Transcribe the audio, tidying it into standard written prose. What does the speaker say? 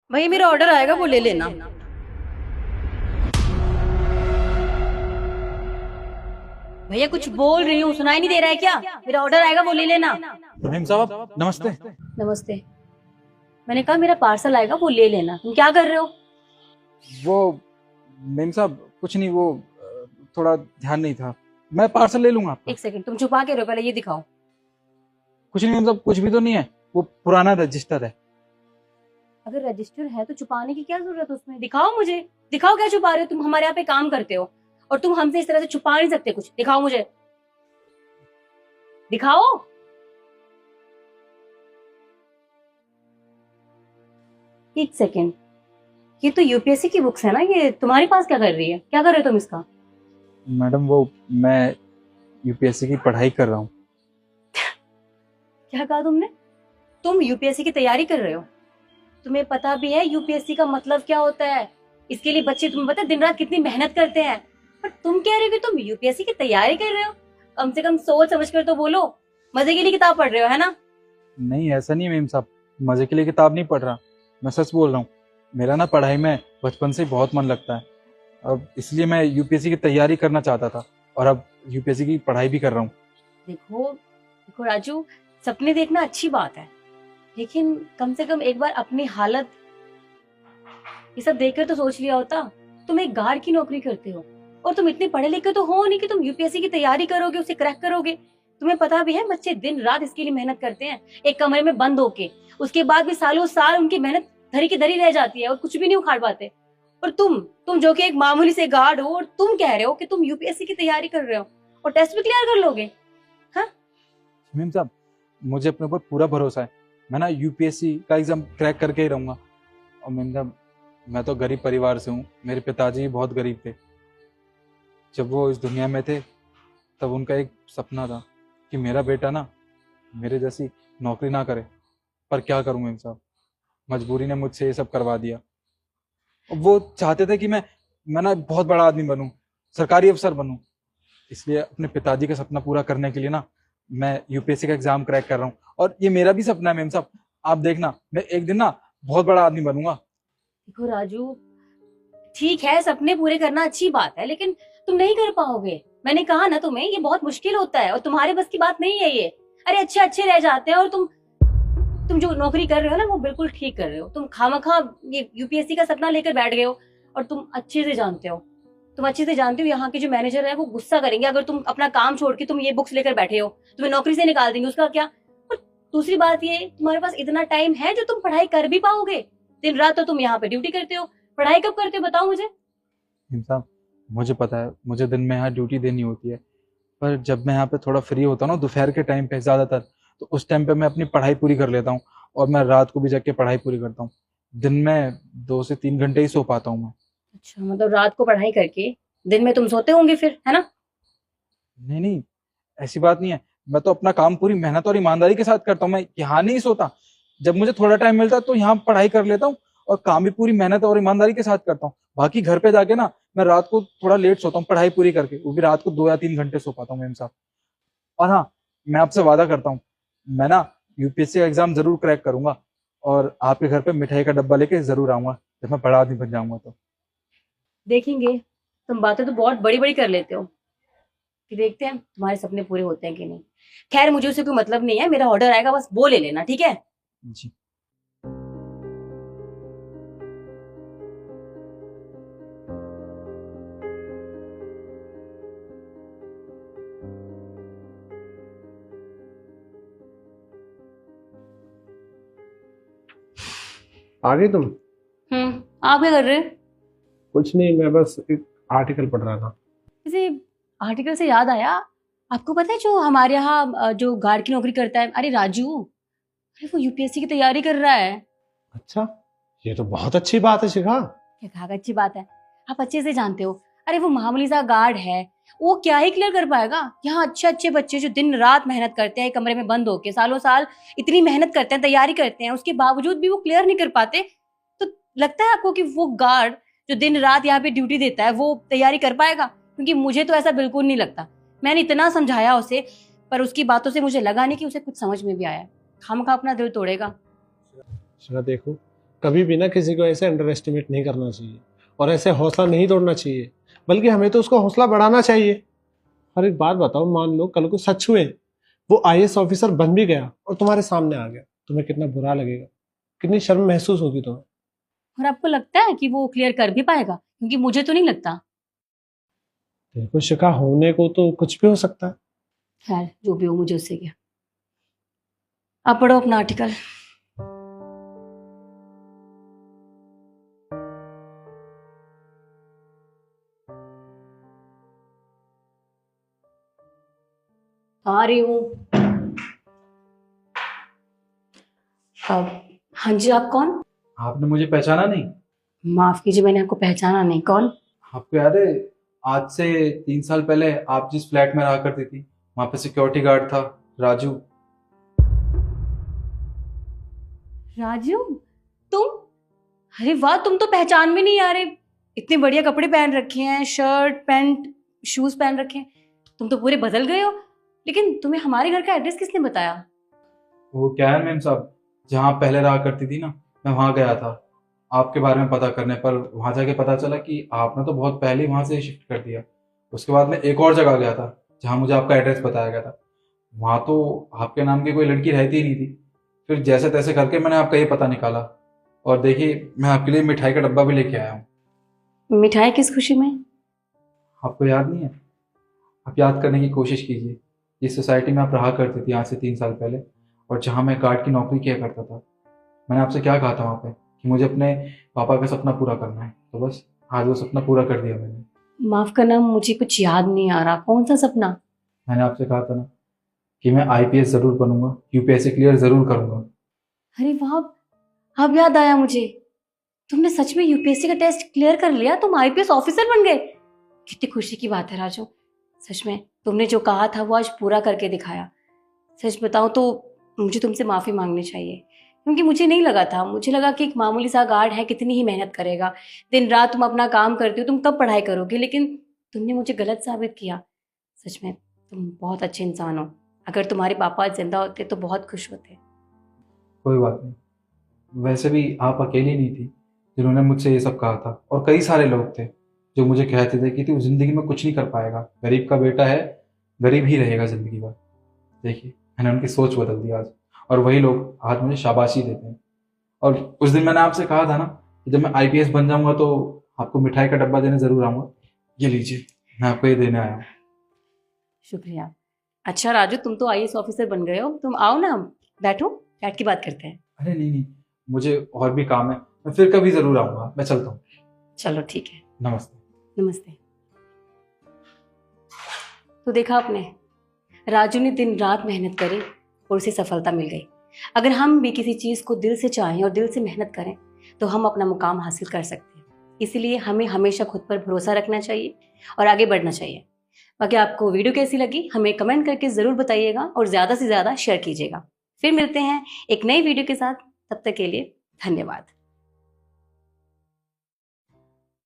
भाई मेरा ऑर्डर आएगा वो ले लेना। भैया कुछ बोल रही हूँ, सुनाई नहीं दे रहा है क्या? मेरा ऑर्डर आएगा वो ले लेना। रहीम साहब नमस्ते। नमस्ते। मैंने कहा मेरा पार्सल आएगा वो ले लेना। तुम क्या कर रहे हो? वो मेम साहब कुछ नहीं, वो थोड़ा ध्यान नहीं था। मैं पार्सल ले लूंगा आपका। एक सेकंड, तुम छुपा के रहो, पहले ये दिखाओ। कुछ नहीं मेम साहब, कुछ भी तो नहीं है, वो पुराना रजिस्टर है। अगर रजिस्टर है तो छुपाने की क्या जरूरत है उसमें? दिखाओ मुझे। दिखाओ क्या छुपा रहे हो? तुम हमारे यहाँ पे काम करते हो और तुम हमसे इस तरह से छुपा नहीं सकते कुछ। दिखाओ मुझे, दिखाओ। एक सेकंड, ये तो यूपीएससी की बुक्स है ना, ये तुम्हारे पास क्या कर रही है? क्या कर रहे हो तुम इसका? मैडम वो मैं यूपीएससी की पढ़ाई कर रहा हूँ। क्या कहा तुमने? तुम यूपीएससी की तैयारी कर रहे हो? तुम्हें पता भी है यूपीएससी का मतलब क्या होता है? इसके लिए बच्चे, तुम्हें पता है दिन रात कितनी मेहनत करते हैं। पर तुम कह रहे हो कि तुम यूपीएससी की तैयारी कर रहे हो? कम से कम सोच समझ कर तो बोलो। मजे के लिए किताब पढ़ रहे हो, है ना? नहीं ऐसा नहीं है मेम साहब, मजे के लिए किताब नहीं पढ़ रहा, मैं सच बोल रहा हूँ। मेरा ना पढ़ाई में बचपन से ही बहुत मन लगता है, अब इसलिए मैं यूपीएससी की तैयारी करना चाहता था और अब यूपीएससी की पढ़ाई भी कर रहा हूँ। देखो देखो राजू, सपने देखना अच्छी बात है, लेकिन कम से कम एक बार अपनी हालत ये सब देखकर तो सोच लिया होता। तुम एक गार्ड की नौकरी करते हो और तुम इतने पढ़े लिखे तो हो नहीं कि तुम यूपीएससी की तैयारी करोगे, उसे क्रैक करोगे। तुम्हें पता भी है बच्चे दिन रात इसके लिए मेहनत करते हैं, एक कमरे में बंद होके। उसके बाद भी सालों साल उनकी मेहनत धरी की धरी रह जाती है और कुछ भी नहीं उखाड़ पाते। और तुम जो कि एक मामूली से गार्ड हो और तुम कह रहे हो कि तुम यूपीएससी की तैयारी कर रहे हो और टेस्ट भी क्लियर कर लोगे। हाँ, मेम साहब मुझे अपने ऊपर पूरा भरोसा है, मैं ना यूपीएससी का एग्जाम क्रैक करके ही रहूंगा। और मेम साहब मैं तो गरीब परिवार से हूँ, मेरे पिताजी भी बहुत गरीब थे। जब वो इस दुनिया में थे तब उनका एक सपना था कि मेरा बेटा ना मेरे जैसी नौकरी ना करे। पर क्या करूं मेम साहब, मजबूरी ने मुझसे ये सब करवा दिया। और वो चाहते थे कि मैं ना बहुत बड़ा आदमी बनूं, सरकारी अफसर बनूं। इसलिए अपने पिताजी का सपना पूरा करने के लिए ना मैं यूपीएससी का एग्जाम क्रैक कर रहा हूँ। और ये मेरा भी सपना है मेम साहब, आप देखना मैं एक दिन ना बहुत बड़ा आदमी बनूंगा। देखो राजू, ठीक है सपने पूरे करना अच्छी बात है, लेकिन तुम नहीं कर पाओगे। मैंने कहा ना तुम्हें, ये बहुत मुश्किल होता है और तुम्हारे बस की बात नहीं है ये। अरे अच्छे अच्छे रह जाते हैं और तुम जो नौकरी कर रहे हो ना वो बिल्कुल ठीक कर रहे हो। तुम खामखा ये यूपीएससी का सपना लेकर बैठ गए हो। और तुम अच्छे से जानते हो यहाँ के जो मैनेजर है वो गुस्सा करेंगे अगर तुम अपना काम छोड़ के तुम ये बुक्स लेकर बैठे हो। तुम्हें नौकरी से निकाल देंगे, उसका क्या? और दूसरी बात ये, तुम्हारे पास इतना टाइम है जो तुम पढ़ाई कर भी पाओगे? दिन रात तो तुम यहाँ पे ड्यूटी करते हो, पढ़ाई कब करते हो बताओ मुझे। मेम साहब मुझे पता है मुझे दिन में यहाँ ड्यूटी देनी होती है, पर जब मैं यहाँ पे थोड़ा फ्री होता हूँ ना दोपहर के टाइम पे ज्यादातर, तो उस टाइम पे मैं अपनी पढ़ाई पूरी कर लेता हूँ। और मैं रात को भी जाके पढ़ाई पूरी करता हूँ। दिन में 2 से 3 घंटे ही सो पाता हूँ मैं। अच्छा, मतलब रात को पढ़ाई करके दिन में तुम सोते होंगे फिर, है ना? नहीं नहीं, ऐसी बात नहीं है, मैं तो अपना काम पूरी मेहनत और ईमानदारी के साथ करता हूँ, मैं यहाँ नहीं सोता। जब मुझे थोड़ा टाइम मिलता है तो यहाँ पढ़ाई कर लेता हूँ और काम भी पूरी मेहनत और ईमानदारी के साथ करता हूँ। बाकी घर पे जाके ना मैं रात को थोड़ा लेट सोता हूँ पढ़ाई पूरी करके, वो भी रात को 2 या 3 घंटे सो पाता हूँ मेम साहब। और हाँ, मैं आपसे वादा करता हूँ मैं ना यूपीएससी का एग्जाम जरूर क्रैक करूंगा और आपके घर पे मिठाई का डब्बा लेके जरूर आऊंगा जब मैं बड़ा आदमी बन जाऊंगा तो। देखेंगे। तुम बातें तो बहुत बड़ी बड़ी कर लेते हो, कि देखते हैं तुम्हारे सपने पूरे होते हैं कि नहीं। खैर मुझे उससे कोई मतलब नहीं है, मेरा ऑर्डर आएगा बस वो ले लेना, ठीक है? जी। आ गई तुम? आप क्या कर रहे? कुछ नहीं, मैं बस एक आर्टिकल पढ़ रहा था। किसी आर्टिकल से याद आया, आपको पता है जो हमारे यहाँ जो गार्ड की नौकरी करता है, अरे राजू, अरे वो यूपीएससी की तैयारी कर रहा है। अच्छा, ये तो बहुत अच्छी बात है शिखा। क्या कहा अच्छी बात है? आप अच्छे से जानते हो। अरे वो मामूली सा गार्ड है, वो क्या ही क्लियर कर पाएगा? यहाँ अच्छे अच्छे बच्चे जो दिन रात मेहनत करते हैं, कमरे में बंद होके सालों साल इतनी मेहनत करते हैं, तैयारी करते हैं, उसके बावजूद भी वो क्लियर नहीं कर पाते। तो लगता है आपको कि वो गार्ड जो दिन रात यहाँ पे ड्यूटी देता है वो तैयारी कर पाएगा? क्योंकि मुझे तो ऐसा बिल्कुल नहीं लगता। मैंने इतना समझाया उसे, पर उसकी बातों से मुझे लगा नहीं कि उसे कुछ समझ में भी आया। खामखा अपना दिल तोड़ेगा। शिखा देखो, कभी भी ना किसी को ऐसे अंडर एस्टिमेट नहीं करना चाहिए और ऐसे हौसला नहीं तोड़ना चाहिए, बल्कि हमें तो उसका हौसला बढ़ाना चाहिए। और एक बात बताओ, मान लो कल को सच में वो आईएएस ऑफिसर बन भी गया और तुम्हारे सामने आ गया, तुम्हें कितना बुरा लगेगा, कितनी शर्म महसूस होगी तुम्हें। और आपको लगता है कि वो क्लियर कर भी पाएगा? क्योंकि मुझे तो नहीं लगता। देखो शिखा, होने को तो कुछ भी हो सकता है। खैर जो भी हो, मुझे उससे क्या। आप पढ़ो अपना आर्टिकल। आ रही हूँ। हाँ जी, आप कौन? आपने मुझे पहचाना नहीं? माफ कीजिए, मैंने आपको पहचाना नहीं। कौन? आपको याद है आज से 3 साल पहले आप जिस फ्लैट में रहा करती थी, वहां पे सिक्योरिटी गार्ड था, राजू। राजू, तुम? अरे वाह, तुम तो पहचान भी नहीं आ रहे। इतने बढ़िया कपड़े पहन रखे हैं, शर्ट पैंट शूज पहन रखे हैं। तुम तो पूरे बदल गए हो। लेकिन तुम्हें हमारे घर का एड्रेस किसने बताया? वो क्या है मैम साहब, जहाँ आप पहले रहा करती थी ना, मैं वहां गया था आपके बारे में पता करने। पर वहां जाके पता चला कि आपने तो बहुत पहले ही वहां से शिफ्ट कर दिया। उसके बाद मैं एक और जगह गया था जहाँ मुझे आपका एड्रेस बताया गया था। वहां तो आपके नाम की कोई लड़की रहती ही नहीं थी। फिर जैसे तैसे करके मैंने आपका ये पता निकाला, और देखिए मैं आपके लिए मिठाई का डब्बा भी लेके आया हूँ। मिठाई किस खुशी में? आपको याद नहीं है? आप याद करने की कोशिश कीजिए। जिस सोसाइटी में आप रहा करती थी आज से 3 साल पहले, और जहाँ मैं गार्ड की नौकरी किया करता था, मैंने आपसे क्या कहा था वहाँ पे कि मुझे अपने पापा का सपना पूरा करना है। तो बस आज वो सपना पूरा कर दिया मैंने। माफ करना, मुझे कुछ याद नहीं आ रहा। कौन सा सपना? मैंने आपसे कहा था ना कि मैं आईपीएस जरूर बनूंगा, यूपीएससी क्लियर जरूर करूंगा। अरे वाह, अब याद आया मुझे। तुमने सच में यूपीएससी का टेस्ट क्लियर कर लिया, तुम आईपीएस ऑफिसर बन गए। कितनी खुशी की बात है राजू। सच में तुमने जो कहा था वो आज पूरा करके दिखाया। सच बताऊं तो मुझे तुमसे माफी मांगनी चाहिए, क्योंकि मुझे नहीं लगा था। मुझे लगा कि एक मामूली सा गार्ड है, कितनी ही मेहनत करेगा, दिन रात तुम अपना काम करती हो, तुम कब पढ़ाई करोगे। लेकिन तुमने मुझे गलत साबित किया। सच में तुम बहुत अच्छे इंसान हो। अगर तुम्हारे पापा आज जिंदा होते तो बहुत खुश होते। कोई बात नहीं। वैसे भी आप अकेली नहीं थी जिन्होंने मुझसे ये सब कहा था, और कई सारे लोग थे जो मुझे कहते थे कि तू जिंदगी में कुछ नहीं कर पाएगा, गरीब का बेटा है, गरीब ही रहेगा जिंदगी भर। देखिए मैंने उनकी सोच बदल दी आज, और वही लोग आज मुझे शाबाशी देते हैं। और उस दिन मैंने आपसे कहा था ना कि जब मैं आईपीएस बन जाऊंगा तो आपको मिठाई का डब्बा देने जरूर आऊंगा। ये लीजिए, मैं आपको ये देने आया हूँ। शुक्रिया। अच्छा राजू, तुम तो आईएएस ऑफिसर बन गए हो। तुम आओ ना, बैठो, बैठ के बात करते हैं। अरे नहीं नहीं, मुझे और भी काम है, मैं फिर कभी जरूर आऊंगा। मैं चलता हूँ। चलो ठीक है। नमस्ते। नमस्ते। तो देखा आपने, राजू ने दिन रात मेहनत करी और उसे सफलता मिल गई। अगर हम भी किसी चीज़ को दिल से चाहें और दिल से मेहनत करें तो हम अपना मुकाम हासिल कर सकते हैं। इसलिए हमें हमेशा खुद पर भरोसा रखना चाहिए और आगे बढ़ना चाहिए। बाकी आपको वीडियो कैसी लगी हमें कमेंट करके ज़रूर बताइएगा और ज़्यादा से ज़्यादा शेयर कीजिएगा। फिर मिलते हैं एक नई वीडियो के साथ। तब तक के लिए धन्यवाद।